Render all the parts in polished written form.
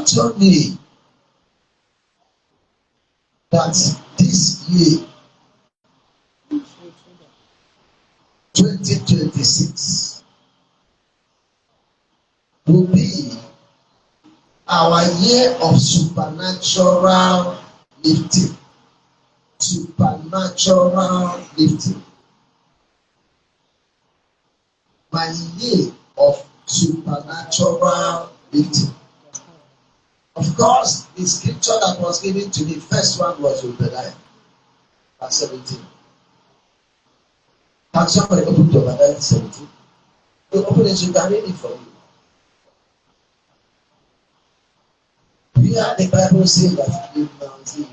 God told me that this year, 2026, will be our year of supernatural lifting. Supernatural lifting. My year of supernatural lifting. Of course, the scripture that was given to me, first one was Obadiah, verse 17. Can somebody open to Obadiah 17? You open it, you can read it for you. Here the Bible says that in Mount Zion,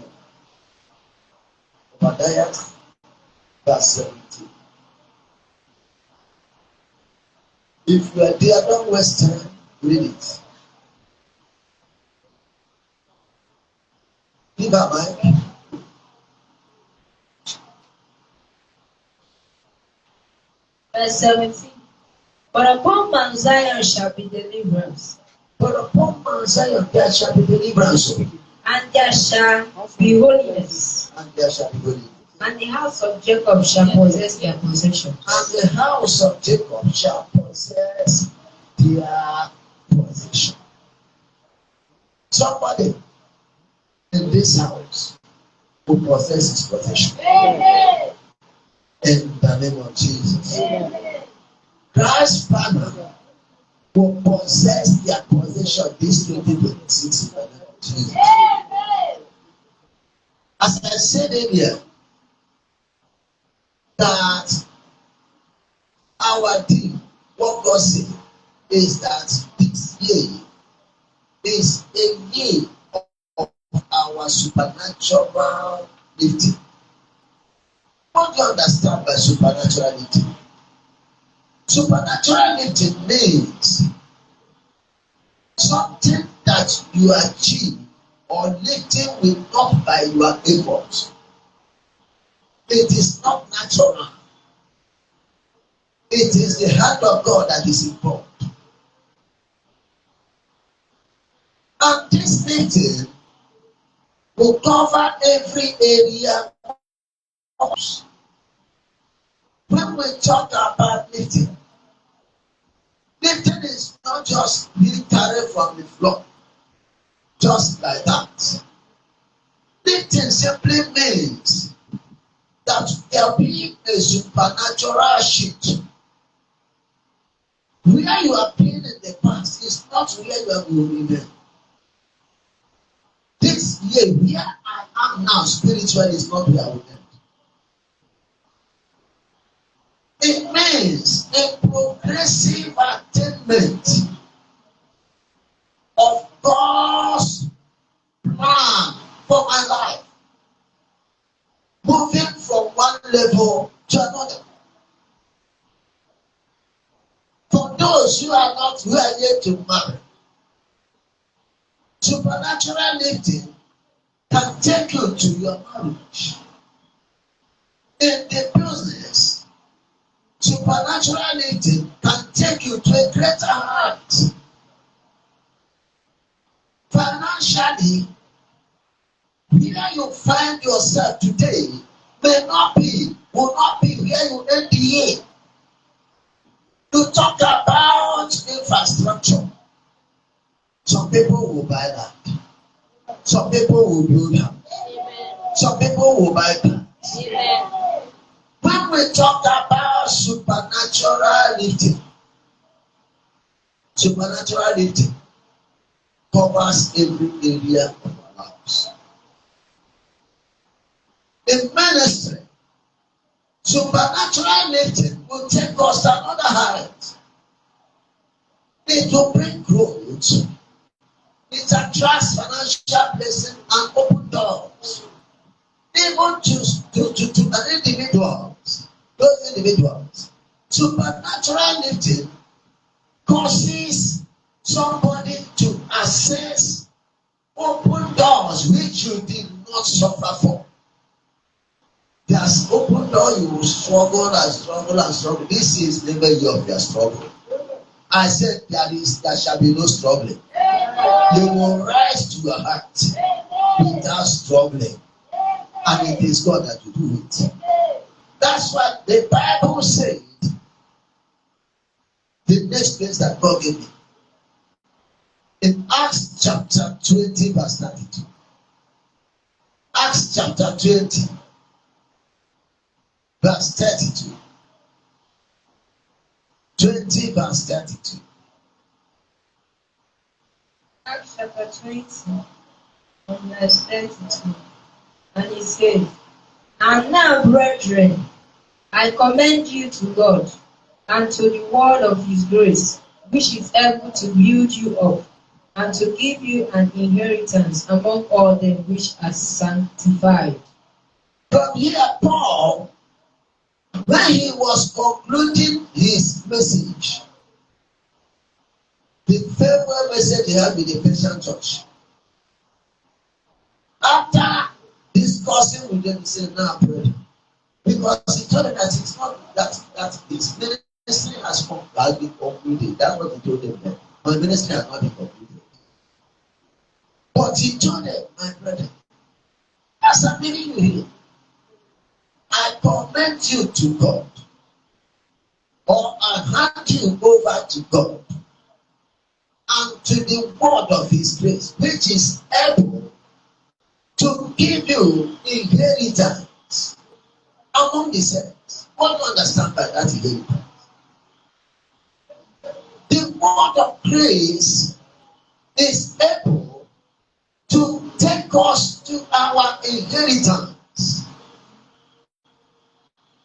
Obadiah, verse 17. If you are there, don't waste time, read it. Give her mic. Verse 17. But upon Mount Zion shall be deliverance. But upon Mount Zion there shall be deliverance. And there shall be holiness. And there shall be holiness. And the house of Jacob shall possess their possession. And the house of Jacob shall possess their possession. Somebody in this house who possesses his possession. Amen. In the name of Jesus. Amen. Christ's Father will possess their possession this 2026 in the name of Jesus. Amen. As I said earlier, that our team, what God said, is that this year is a year of our supernatural lifting. What do you understand by supernatural lifting? Supernatural lifting means something that you achieve or lifting will not by your efforts. It is not natural. It is the hand of God that is involved. And this lifting will cover every area of us. When we talk about lifting, lifting is not just literally from the floor, just like that. Lifting simply means that there will be a supernatural shift. Where you have been in the past is not where you are going remain. This year, where I am now spiritually is not where I will end. It means a progressive attainment of God's plan for my life. Moving from one level to another. For those who are not who are yet to marry, supernatural lifting can take you to your marriage. In the business, supernatural lifting can take you to a greater height. Financially, where you find yourself today will not be where you end the year. To talk about infrastructure, some people will buy land, some people will build house, some people will buy plants. When we talk about supernatural lifting covers every area of our lives. In ministry, supernatural lifting will take us to another height. It will bring growth. It attracts financial blessing and open doors. Even to an individuals, those individuals. Supernatural lifting causes somebody to access open doors which you did not suffer for. There's open door, you will struggle and struggle and struggle. This is never year of your struggle. I said there shall be no struggling. You will rise to your height without struggling. And it is God that will do it. That's what the Bible said. The next place that God gave me. In Acts chapter 20, verse 32. Acts chapter 20, verse 32. 20, verse 32. Acts chapter 20, verse 32. And he said, "And now, brethren, I commend you to God and to the word of his grace, which is able to build you up and to give you an inheritance among all them which are sanctified." From here, Paul, when he was concluding his message, the farewell message he had with the Ephesian church, after discussing with them, he said, "Now, brother," because he told them that it's not that his ministry has been concluded. That's what he told them. My ministry has not been concluded. But he told them, "My brother, as I'm leaving you here, I commend you to God, or I hand you over to God and to the word of his grace, which is able to give you inheritance among the saints." What do you understand by that inheritance? The word of grace is able to take us to our inheritance.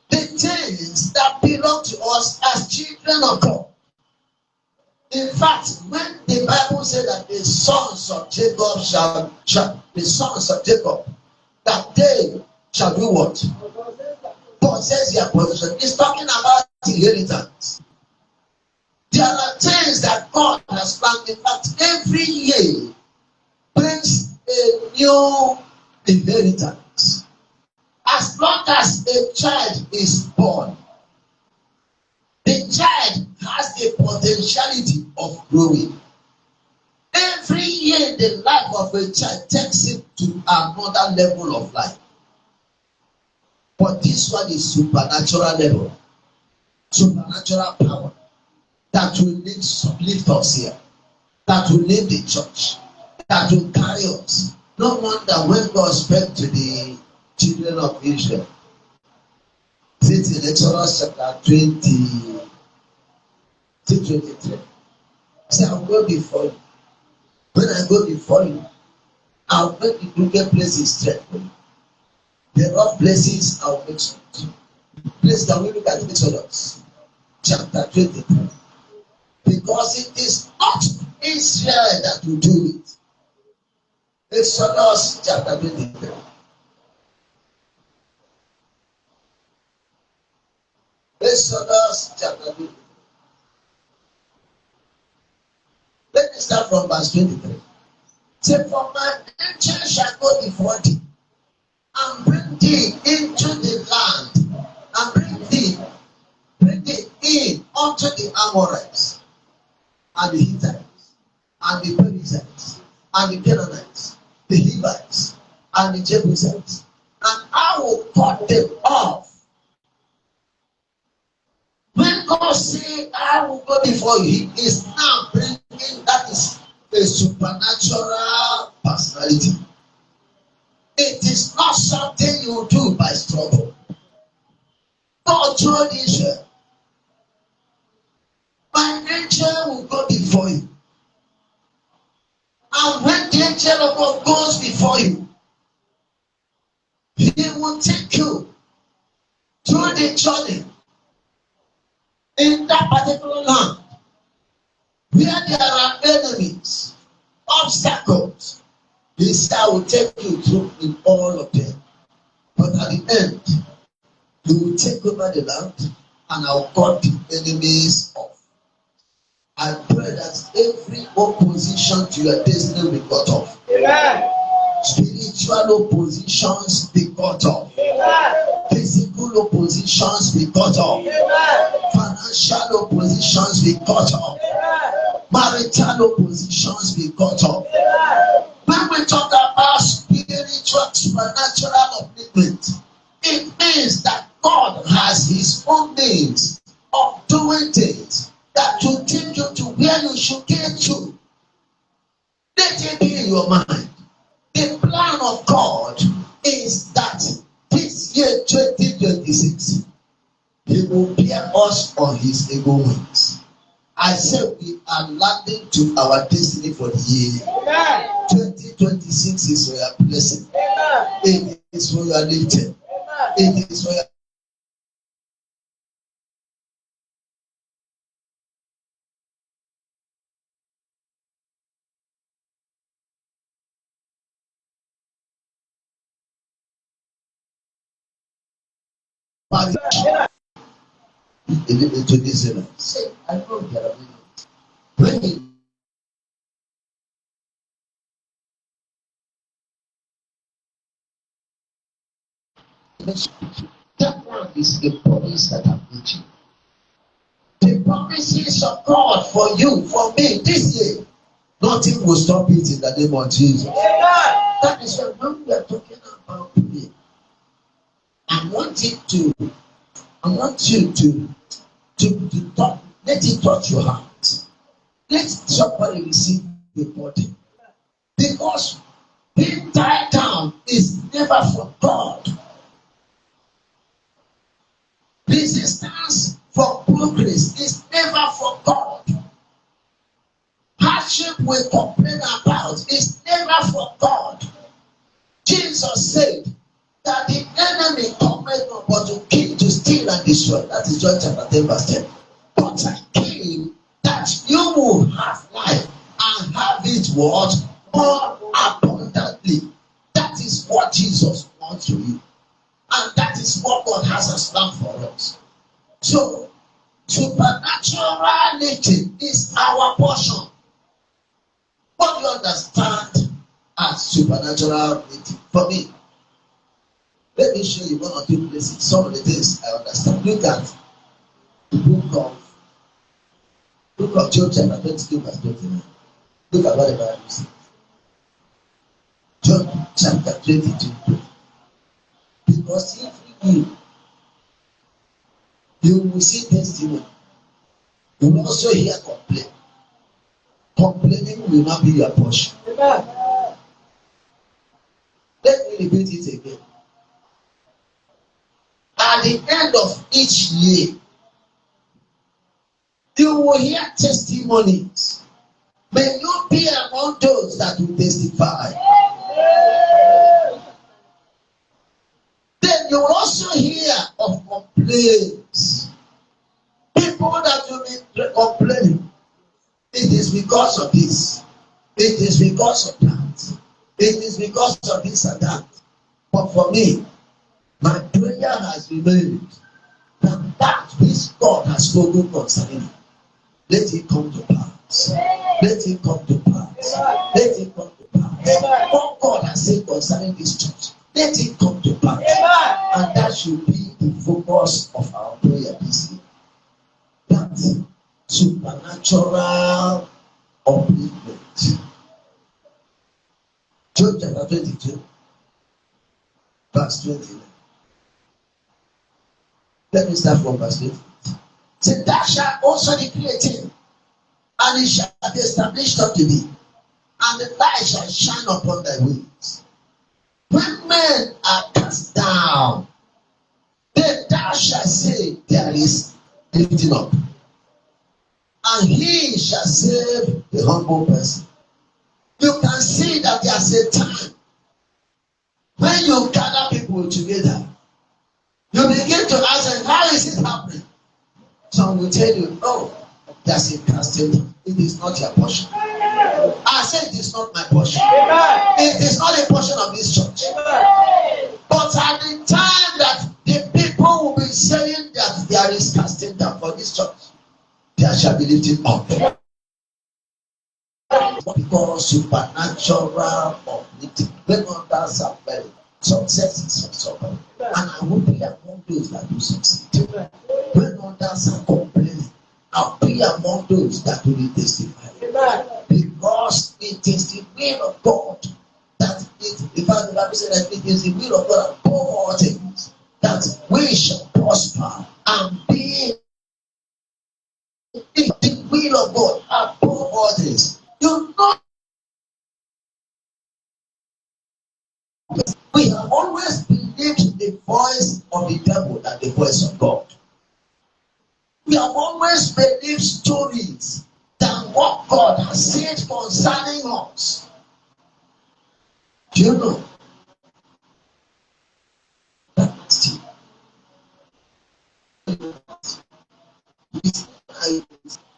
The things that belong to us as children of God. In fact, when the Bible said that the sons of Jacob that they shall do what? Possess their possession. It's talking about inheritance. There are things that God has planned. In fact, every year brings a new inheritance. As long as a child is born, the child has the potentiality of growing. Every year, the life of a child takes him to another level of life. But this one is supernatural level, supernatural power that will lift us here, that will lift the church, that will carry us. No wonder when God spoke to the children of Israel, it's in Exodus chapter 20. 23. Say, "I'll go before you. When I go before you, I'll make the crooked places straight for you. The rough places I'll make smooth." Please, can we look at Exodus chapter 23? Because it is not Israel that will do it. Exodus chapter 23. Exodus chapter 23. Let me start from verse 23. Say, "For my angel shall go before thee, and bring thee into the land, and bring thee in unto the Amorites, and the Hittites, and the Perizzites, and the Canaanites, the Hivites, and the Jebusites, and I will cut them off." When God say, "I will go before you," He is now bringing, that is a supernatural personality. It is not something you do by struggle. God told Israel, "My angel will go before you." And when the angel of God goes before you, he will take you through the journey in that particular land where there are enemies, obstacles. He said, "I will take you through in all of them. But at the end, you will take over the land, and I will cut the enemies off." I pray that every opposition to your destiny will be cut off. Amen. Spiritual oppositions be cut off. Amen. Physical oppositions be cut off. Amen. Financial oppositions be cut off. Amen. marital oppositions be cut off. When we talk about spiritual, supernatural upliftment, it means that God has his own means of doing things that will take you to where you should get to. Let it be in your mind. The plan of God is that this year 2026, he will bear us on his ego wings. I said we are landing to our destiny for the year. 2026 is for your blessing. It is for your lifting. It is for your into this year. Say, I know there are millions. When that one is the promise that I'm making. The promises of God for you, for me, this year, nothing will stop it in the name of Jesus. That is why when we are talking about prayer, I want you to talk, let it touch your heart. Let somebody receive the body. Because being tied down is never for God. Resistance for progress is never for God. Hardship we complain about is never for God. Jesus said that the enemy cometh not but to kill, to steal, and destroy. That is John chapter 10, verse 10. But I came that you will have life and have it what? More abundantly. That is what Jesus wants for you. And that is what God has as plan for us. So, supernatural lifting is our portion. What do you understand as supernatural lifting? For me, let me show you one or two places. Some of the things I understand. Look at the book of Job chapter 22 verse 29. Look at what the Bible says. Job chapter 22. Because if you will see testimony. You will also hear complaint. Complaining will not be your portion. Let me repeat it again. At the end of each year, you will hear testimonies. May you be among those that will testify. Then you will also hear of complaints. People that will be complaining. It is because of this. It is because of that. It is because of this and that. But for me, my prayer has remained that which God has spoken concerning, let it come to pass. Let it come to pass. Let it come to pass. What God has said concerning this church, let it come to pass. And that should be the focus of our prayer this year. That supernatural upliftment. Job chapter 22, verse 29. Let me start from verse 20. Say, thou shalt also declare a thing, and it shall be established unto thee, and the light shall shine upon thy wings. When men are cast down, then thou shalt say, there is lifting up, and he shall save the humble person. You can see that there's a time when you gather people together. You begin to ask them, how is it happening? Some will tell you, oh, that's a casting. It is not your portion. I said it is not my portion. It is not a portion of this church. But at the time that the people will be saying that there is casting down for this church, there shall be lifted up. Because supernatural uplifting, when others are very success is for somebody. And I will be among those that will succeed. When others are complaining, I'll be among those that will testify. Because it is the will of God that in fact the Bible said that it is the will of God above all things that we shall prosper and be in the will of God above all things. You know, we have always believed the voice of the devil than the voice of God. We have always believed stories than what God has said concerning us. Do you know that still in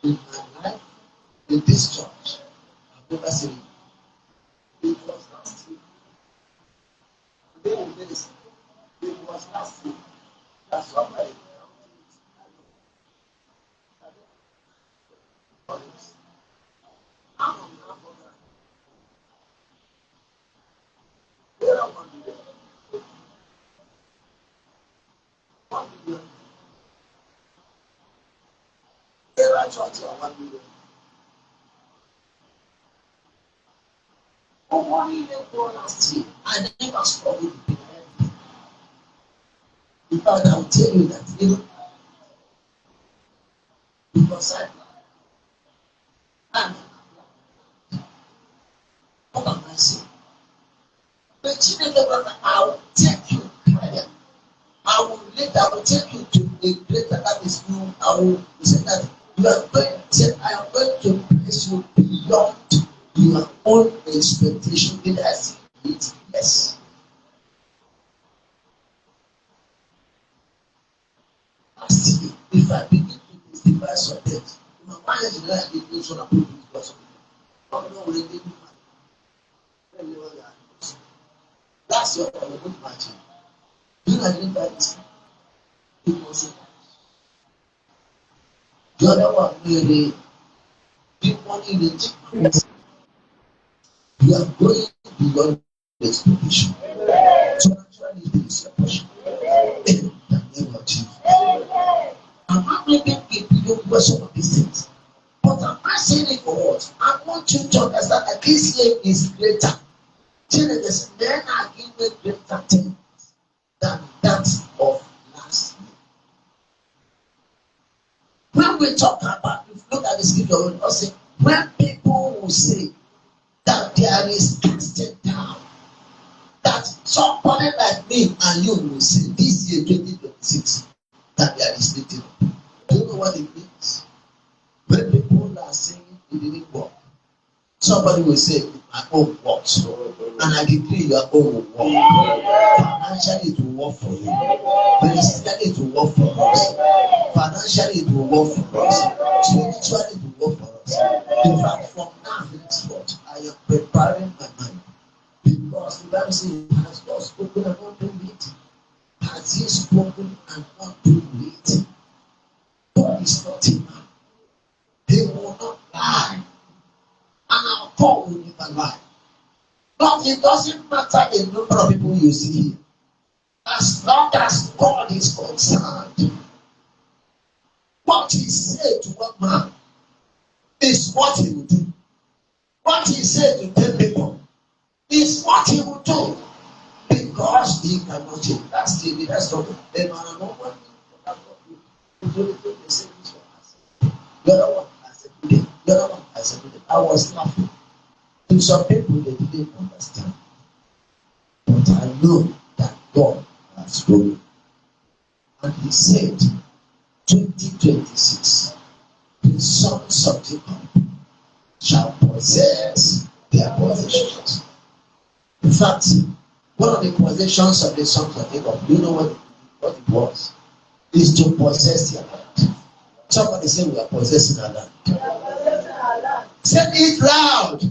my life in this church? I've never seen it. It was last year. Today in ministry, it was last year. That's somebody. I never struggled with it. In fact, I'll tell you that even because I'm what am I saying? But Chineke brother, I will take you higher. I will take you to a greater that is new. I will say that you are going to say, I am going to place you beyond your own expectation. Did I see it? Yes. I see it. If I begin to testify something, my mind is like it is on a proof because of it. God will already do that. That's what I would imagine. You know, I didn't buy this. It was it. The other one, really, people in the decrease. You are going beyond the expectation. So actually, it is your portion. In the name of Jesus. I'm not making you question of these things. But I'm not saying it for what? I want you to understand that this year is greater. Then I give you greater things than that of last year. When we talk about, if you look at the scripture, we will say, when people will say that there is casting down, that somebody like me and you will say this year 2026 that there is lifting up. Do you know what it means? When people are saying it didn't work, somebody will say my own works, and I decree your own will work. Financially it will work for you. Ministerially it will work for us. Financially it will work for us. Spiritually it will work for us. In fact, from now henceforth, I am preparing my mind. Because the Bible says, has God spoken and not doing it? Has He spoken and not doing it? God is not a man. He will not lie. And our God will never lie. But it doesn't matter the number of people you see here. As long as God is concerned, what He said to one man is what He will do. What He said to 10 people is what He will do. Because He cannot change. That's the rest of it. The other one, I said today. The other one, I said today. I was laughing. To some people, they didn't understand. But I know that God has spoken. And He said, 2026, the sons of Jacob shall possess their possessions. In fact, one of the possessions of the sons of Jacob, do you know what it was? Is to possess their land. Somebody say we are possessing our land. Say it loud.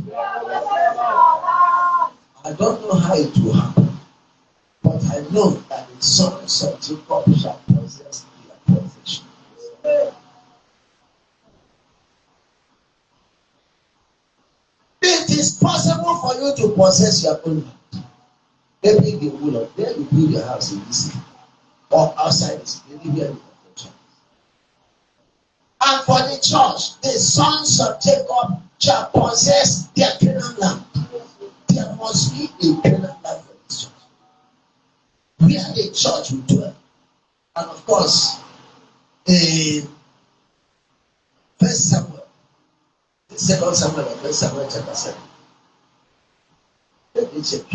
I don't know how it will happen, but I know that the sons of Jacob shall possess their possession. It is possible for you to possess your own land. Maybe in the whole of where you build your house in this city or outside the city, anywhere you can. And for the church, the sons of Jacob shall possess their Canaan land. There must be a Canaan land for this church. We are the church we dwell. And of course, in First Samuel, Second Samuel, or First Samuel chapter 7. Let me check.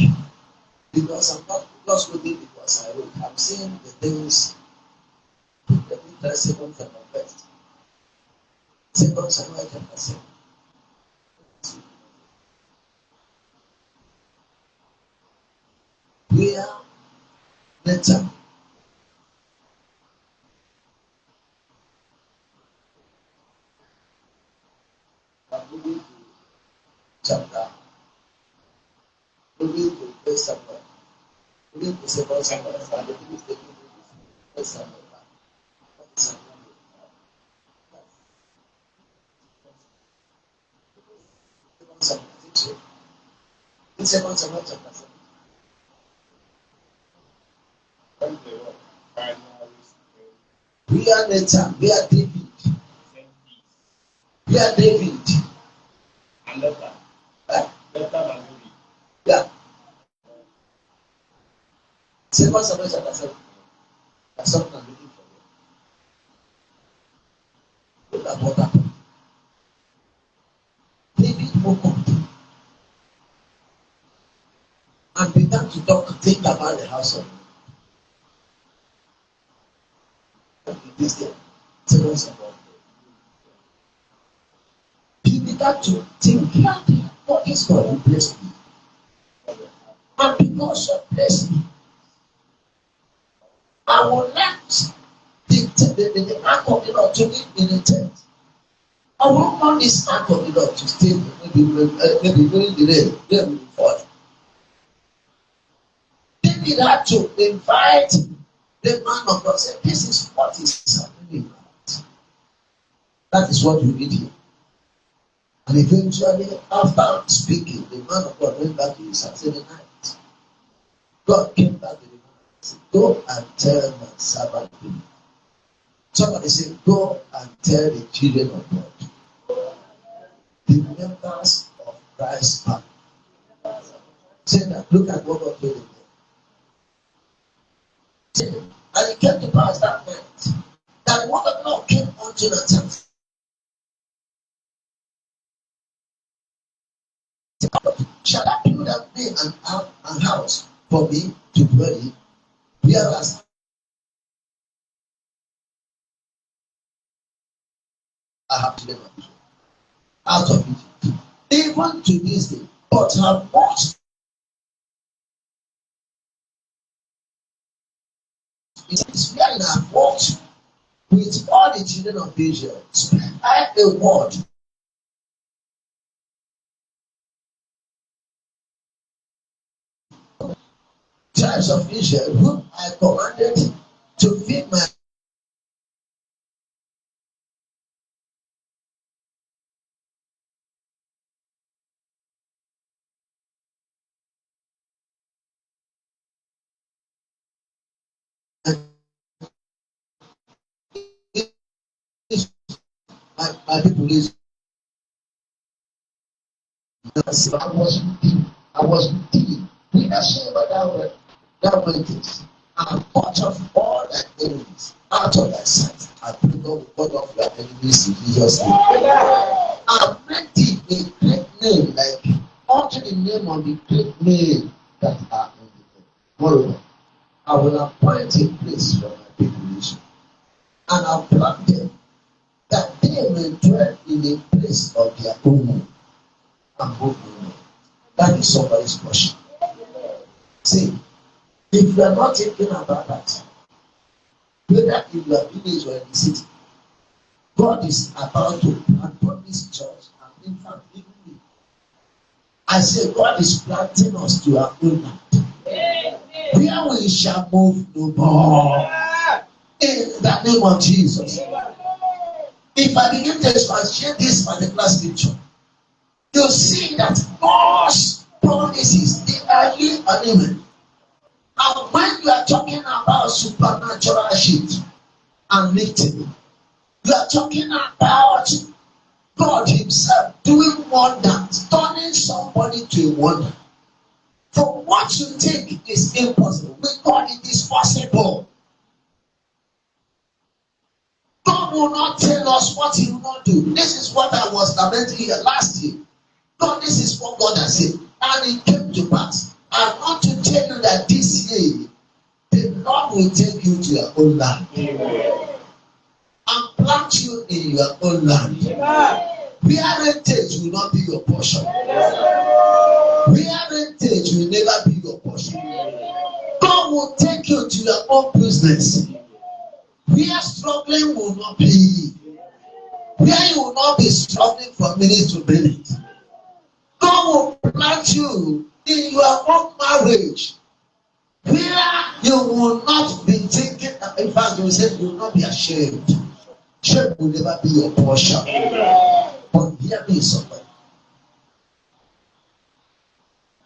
Because I'm not just looking because I wrote. I'm seeing the things. Let me try Second Samuel first. Second Samuel chapter 7. Where later moving to chapter, moving to First Samuel, moving to Second Samuel, and the thing is taking First Samuel. In Second Samuel chapter 7. We are Nathan, we are David. We are David. And letter. Yeah. Second Samuel chapter 7. That's something I'm looking for. Look at what happened. David woke up and began to think about the house of God. This day, Second Samuel. He began to think, what is God who blessed me? And because you blessed me, I will let the ark of the Lord to live in a tent. I won't want this ark of the Lord to stay maybe during the rain, then we will fall. David had to invite the man of God, say, this is what is happening. That is what we need here. And eventually, after speaking, the man of God went back to his house in the night. God came back to the man and said, go and tell my servant. Somebody said, go and tell the children of God, the members of Christ's family. Say that, look at what God told them. And it came to pass that night that the word of the Lord came unto Nathan. Shall I build an house for me to dwell in? Whereas I have children of Israel out of Egypt, even to this day, but have watched. It is wherein I have walked with all the children of Israel. Speak I a word. Tribes of Israel, whom I commanded to feed my people is. I was with thee. We are saying about that went and out of all thy enemies, out of thy sight, I bring up all of your enemies in Jesus' name. I make thee a great name, like unto the name of the great name that are in the earth. Moreover, I will appoint a place for my people, and I'll plant them that they may dwell in a place of their own and hope in me. That is somebody's portion. See, if you are not thinking about that, whether in your village or in the city, God is about to plant this church, and in fact, even me. I say God is planting us to our own land, where we shall move no more. In the name of Jesus. If I begin to expatiate this particular scripture, you see that God's promises, they are yea and amen. And when you are talking about supernatural shift and lifting, You are talking about God Himself doing wonders, turning somebody to a wonder. For what you think is impossible, with God it is possible. God will not tell us what He will not do. This is what I was lamenting here last year. God, this is what God has said, and it came to pass. I want to tell you that this year, the Lord will take you to your own land. Amen. And plant you in your own land. Where rentage will not be your portion. Where rentage will never be your portion. God will take you to your own business. Where struggling will not be. Where you will not be struggling from minute to minute. God will plant you in your own marriage. Where you will not be thinking, in fact, you say you will not be ashamed. Shame will never be your portion. But hear me, somebody.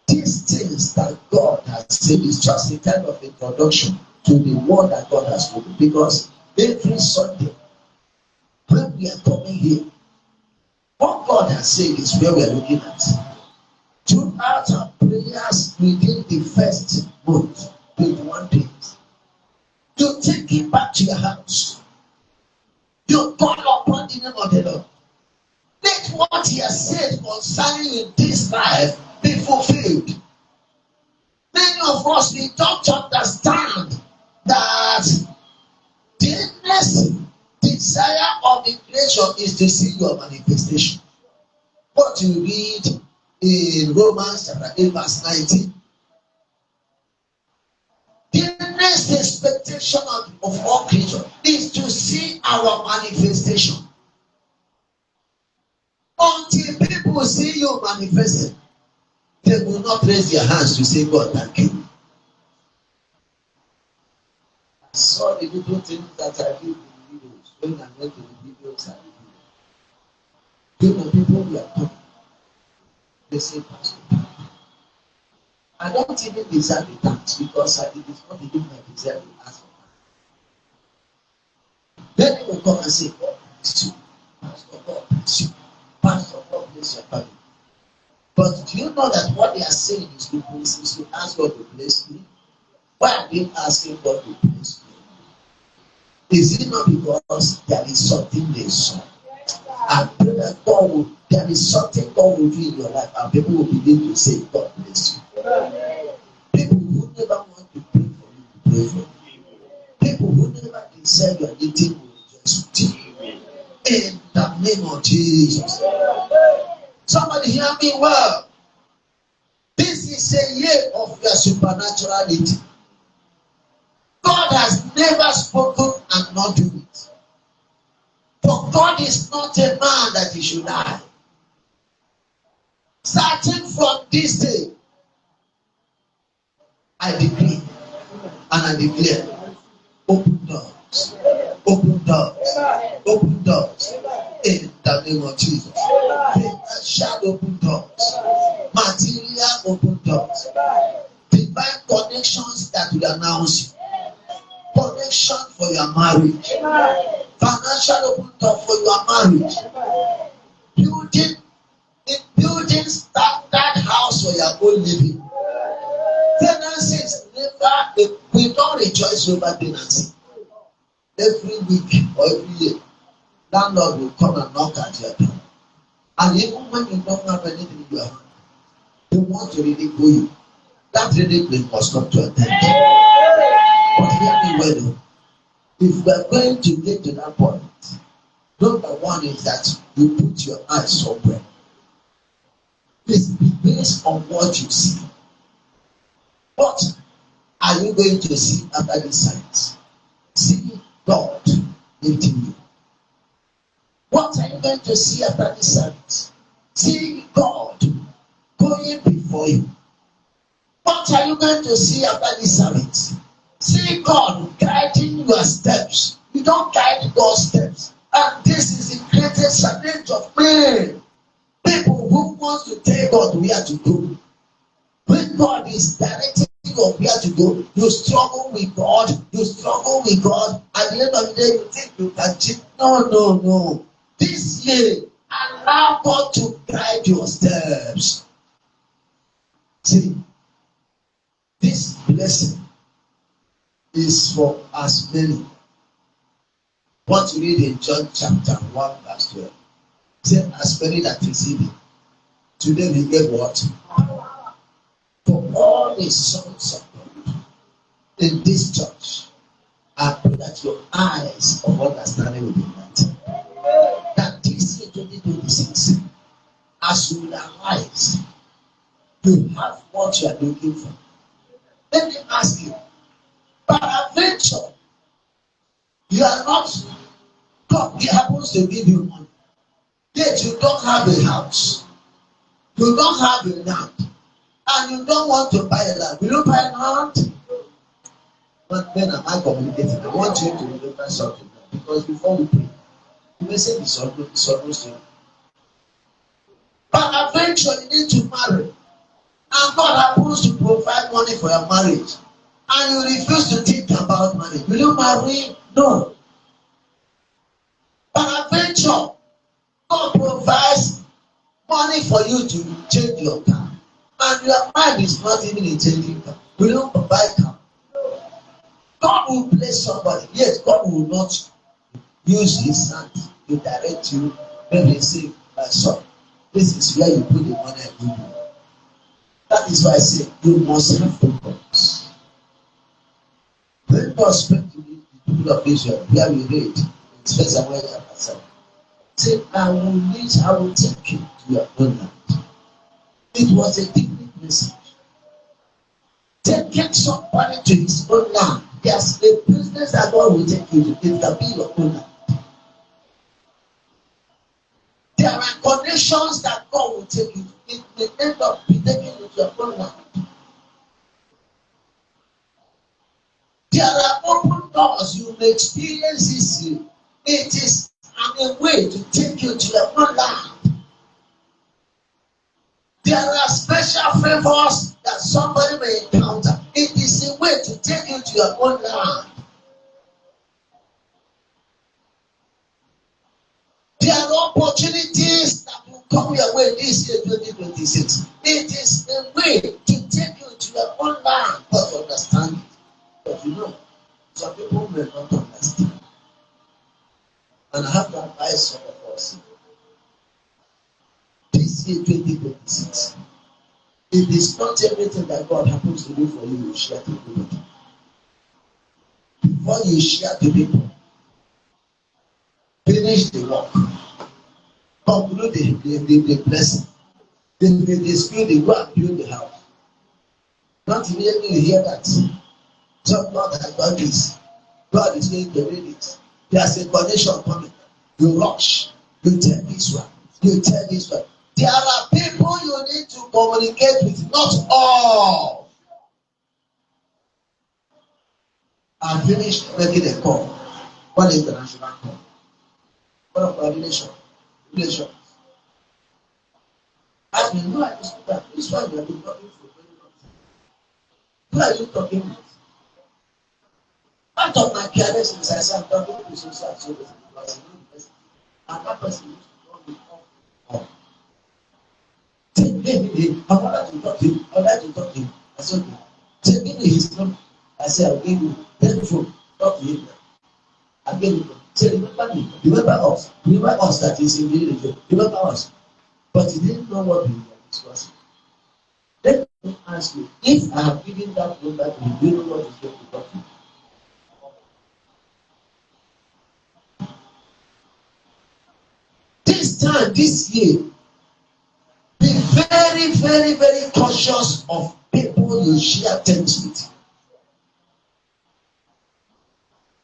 These things that God has said is just a kind of introduction to the word that God has spoken. Because every Sunday, when we are coming here, what God has said is where we are looking at. Throughout our prayers within the first month, 21 days, you take it back to your house. You call upon the name of the Lord. Let what He has said concerning you in this life be fulfilled. Many of us, we don't understand that the next desire of the creation is to see your manifestation. What you read in Romans chapter 8 verse 19. The next expectation of all creation is to see our manifestation. Until people see you manifesting, they will not raise their hands to say, God, thank you. I saw the little things that I did in the videos. When I went to the videos, I did. You know, people who are talking, they say, Pastor, I don't even deserve the thanks because it is not even my desire to ask for that. Then they will come and say, God bless you. Pastor, God bless you. Pastor, God bless your family. But do you know that what they are saying is to bless is to ask God to bless me? Why are they asking God to bless me? Is it not because there is something they saw? And pray that God will, there is something God will do in your life, and people will begin to say, God bless you. People who never want to pray for you to pray for you. People who never desire your meeting will rejoice with you. In the name of Jesus. Somebody hear me well. This is a year of your supernaturality. God has never spoken and not do it. For God is not a man that He should lie. Starting from this day, I decree and I declare, open doors, open doors, open doors, in the name of Jesus. Financial open doors, material open doors, divine connections that will announce you, connection for your marriage, financial open door for your marriage, building standard house for your own living. Tenancies never, we don't rejoice over tenancy. Every week or every year, landlord will come and knock at your door. And even when you don't have anything in your hand, they want to really go you. That really place must come to an end. But hear me well, if we are going to get to that point, number one is that you put your eyes somewhere. It's based on what you see. What are you going to see after this sight? See God meeting you. What are you going to see after this sight? See God going before you. What are you going to see after this service? See God guiding your steps. You don't guide God's steps. And this is the greatest challenge of men. People who want to tell God where to go. When God is directing think of where to go. You struggle with God. You struggle with God. At the end of the day, you think you can cheat. No. This year, allow God to guide your steps. See, this blessing is for as many. What you read in John chapter 1 verse 12. Say, as many that receive it. Today we get what? For all the sons of God in this church, I pray that your eyes of understanding will be lightened. That this year 2026, as you will arise, you have what you are looking for. Let me ask you, by adventure, you are not, God happens to give you money, yet you don't have a house, you don't have a land, and you don't want to buy a land. Will you buy a land? But then am I communicating? I want you to remember something now, because before we pray, the message is almost here. By adventure, you need to marry, and God happens to provide money for your marriage, and you refuse to think about marriage. Will you marry? No. By adventure, God provides money for you to change your car, and your mind is not even in changing car. Will you buy car? God will bless somebody. Yes, God will not use his hand to direct you. Maybe say, my son, this is where you put the money I give you. That is why I say you must have focus. When God spoke to the people of Israel, where we read in 1 Samuel chapter 7, say, I will take you to your own land. It was a different message. Taking somebody to his own land. There's a business that God will take you to. It can be your own land. There are conditions that God will take you to. It may end up be taking you to your own land. There are open doors you may experience this year. It is a way to take you to your own land. There are special favors that somebody may encounter. It is a way to take you to your own land. There are opportunities that will come your way this year, 2026. It is a way to take you to your own land. But understand it. But you know, some people may not understand. And I have to advise some of us. This year, 2026. It is not everything that God happens to do for you, you share to people. Before you share to people, finish the work. Conclude the blessing. Then they dispute the go and build the house. Not immediately you hear that. So God has done this. God is going to do this. There's a condition coming. You rush. You tell this one. You tell this one. There are people you need to communicate with, not all. I finished making a call. One international call. One of our relations. Ask me, who are you speaking? This one you have been talking for very long time. Who are you talking with? Part of my carelessness, I said, I'm talking to so because and that person used to call me off. Hey, I wanted to talk to him. I said, okay. Say, give me his number. I said, I'll give you. Take the phone. Talk to him. I gave him. Say, remember me. Remember us. Remember us that is in the religion. Remember us. But he didn't know what we were discussing. Let me ask you, if I have given that number to you, do you know what is going to talk to you? This time, this year, be very, very, very cautious of people you share things with.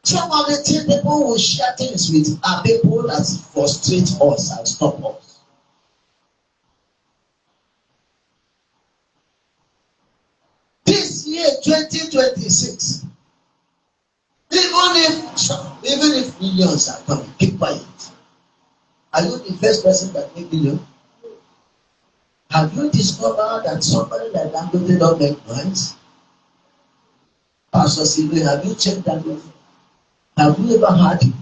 Some of the things people will share things with are people that frustrate us and stop us. This year, 2026, even if millions are coming, keep quiet. Are you the first person that make millions? Have you discovered that somebody like Dangote don't make noise? Pastor Silvia, have you checked that before? Have you ever had it?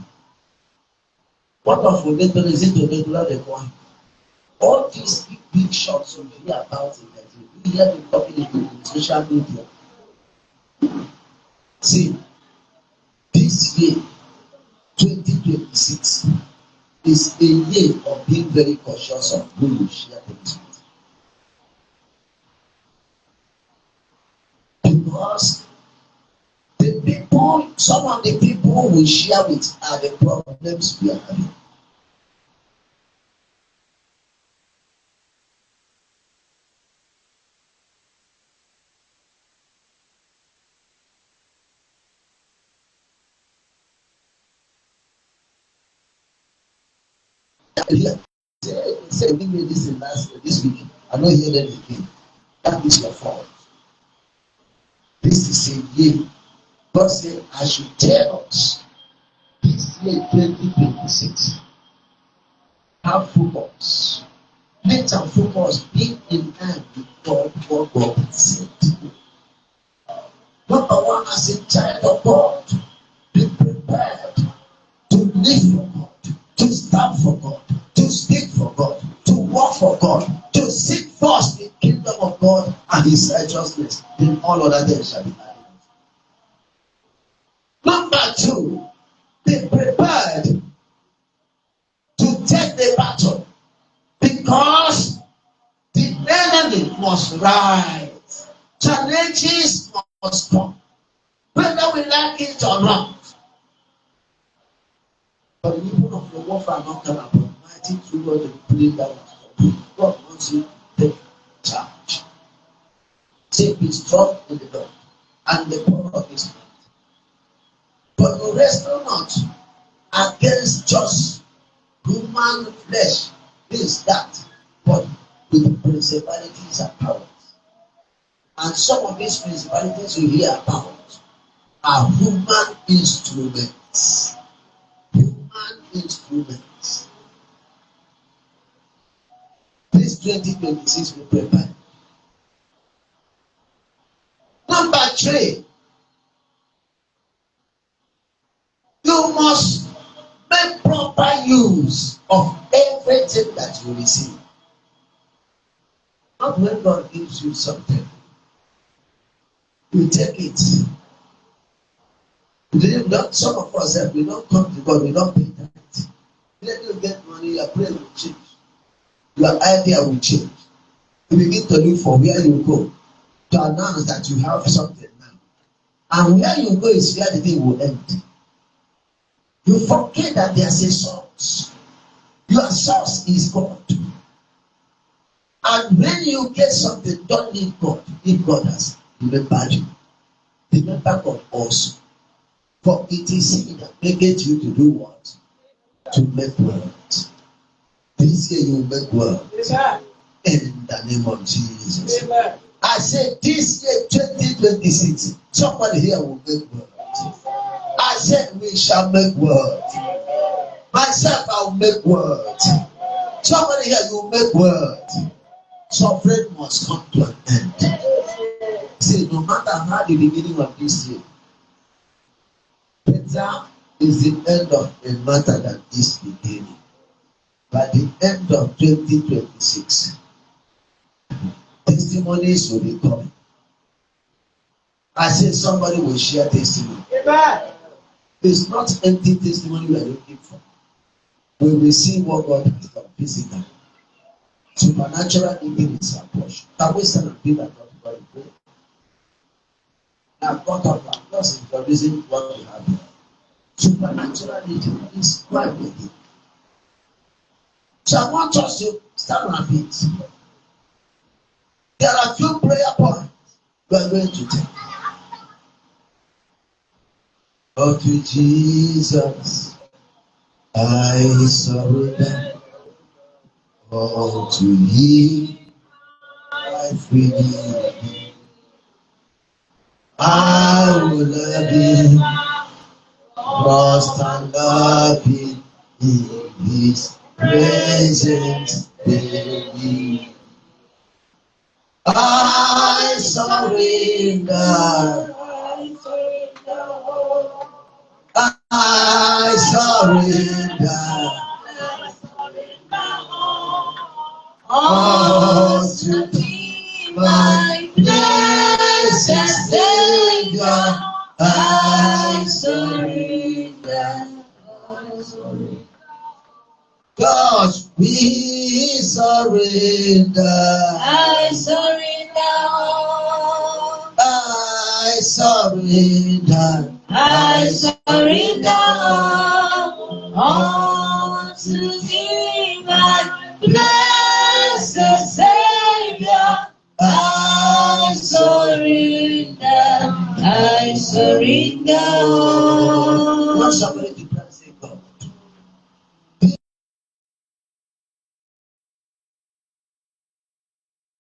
What of Odeto is it Odeto the coin? All these big shots you hear about in Nigeria, you hear them talking in social media. See, this year, 2026, is a year of being very cautious of who you share things with. Because the people, some of the people we share with are the problems we are having. Say we made this in this week. I don't hear them again. That is your fault. This is a year. God said, I should tell us this year 2026. Have focus. Let our focus be in line with God, what God has said. Number one, as a child of God, be prepared to live for God, to stand for God, to speak for God, to work for God, to seek first the kingdom of God and his righteousness. Then all other things shall be added. Number two, be prepared to take the battle because the enemy must rise. Challenges must come, whether we like it or not. But the people of the warfare are not going to mighty through God to play that. God wants you to take charge. Say, be strong in the Lord and the power of his might. But you wrestle not against just human flesh, this, that, but with principalities and powers. And some of these principalities you hear about are human instruments. Human instruments. This 2026 we prepare. Number three, you must make proper use of everything that you receive. Not when God gives you something, you take it. Some of us, we don't come to God, we don't pay that. When you get money, your prayer will change. Your idea will change. You begin to look for where you go to announce that you have something now. And where you go is where the thing will end. You forget that there's a source. Your source is God. And when you get something, don't need God. If God has remembered you, remember God also. For it is He that maketh you to do what? To make words. This year you make words. In the name of Jesus. Amen. I said this year 2026, somebody here will make words. I said we shall make words. Myself, I will make words. Somebody here, you will make words. Suffering must come to an end. See, no matter how the beginning of this year, better is the end of a matter than this beginning. By the end of 2026, testimonies will be coming. I said somebody will share testimony. Amen. It's not empty testimony we are looking for. We will see what God has done physically. Supernatural healing is our portion. Can we stand and feel that God is good? Now, God of our loss is the reason what we have here. Supernatural healing is quite with it. So I want us to stand on our feet. There are few prayer points we are going to take. Oh, to Jesus, I surrender. Oh, to Him, I freely. I will love Him, trust and love Him in His presence daily. I surrender. I surrender all to thee, my blessed Savior. I surrender. God, we surrender. I surrender all. I surrender. I surrender all to thee, my blessed Savior. I surrender. I surrender all. Want somebody to